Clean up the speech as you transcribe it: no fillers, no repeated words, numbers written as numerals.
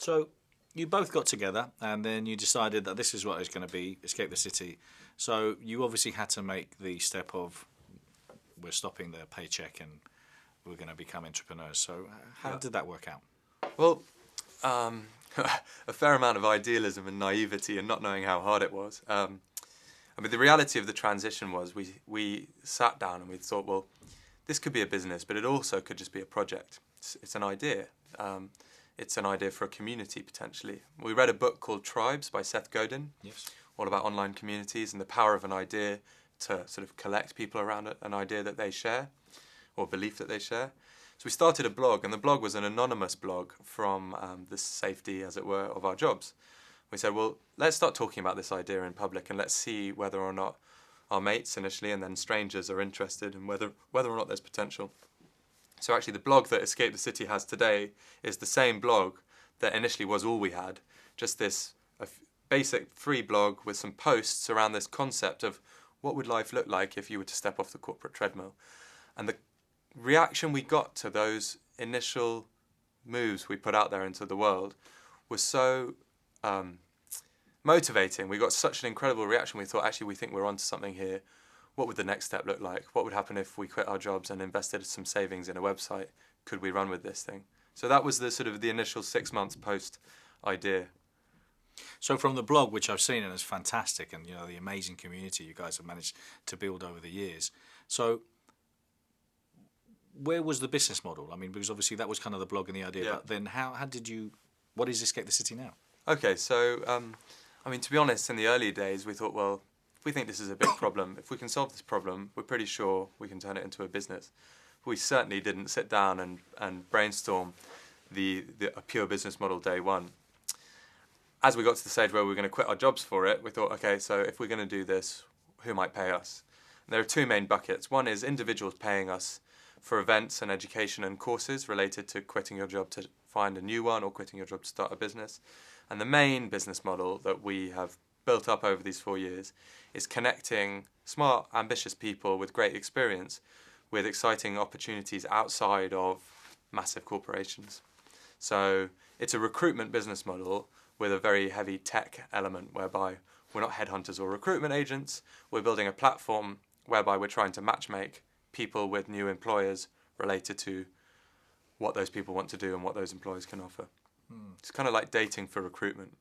So you both got together and then you decided that this is what it's going to be, Escape the City. So you obviously had to make the step of we're stopping the paycheck and we're going to become entrepreneurs. So how did that work out? Well, a fair amount of idealism and naivety and not knowing how hard it was. I mean, the reality of the transition was we sat down and we thought, well, this could be a business, but it also could just be a project. It's an idea. It's an idea for a community, potentially. We read a book called Tribes by Seth Godin, Yes. all about online communities and the power of an idea to sort of collect people around it, an idea that they share or belief that they share. So we started a blog, and the blog was an anonymous blog from the safety, as it were, of our jobs. We said, well, let's start talking about this idea in public and let's see whether or not our mates initially and then strangers are interested and whether or not there's potential. So actually the blog that Escape the City has today is the same blog that initially was all we had, just this basic free blog with some posts around this concept of what would life look like if you were to step off the corporate treadmill. And the reaction we got to those initial moves we put out there into the world was so motivating. We got such an incredible reaction. We thought, actually, we think we're onto something here. What would the next step look like? What would happen if we quit our jobs and invested some savings in a website? Could we run with this thing? So that was the sort of the initial 6 months post idea. So from the blog, which I've seen and it's fantastic, and the amazing community you guys have managed to build over the years. So where was the business model? I mean, because obviously that was kind of the blog and the idea. Yeah. But then how did you? What is Escape the City now? Okay, so I mean, to be honest, in the early days, we thought, well, if we think this is a big problem, if we can solve this problem, we're pretty sure we can turn it into a business. We certainly didn't sit down and brainstorm a pure business model day one. As we got to the stage where we were going to quit our jobs for it, we thought, okay, so if we're going to do this, who might pay us? And there are two main buckets. One is individuals paying us for events and education and courses related to quitting your job to find a new one or quitting your job to start a business. And the main business model that we have built up over these 4 years is connecting smart, ambitious people with great experience with exciting opportunities outside of massive corporations. So it's a recruitment business model with a very heavy tech element whereby we're not headhunters or recruitment agents. We're building a platform whereby we're trying to matchmake people with new employers related to what those people want to do and what those employers can offer. It's kind of like dating for recruitment.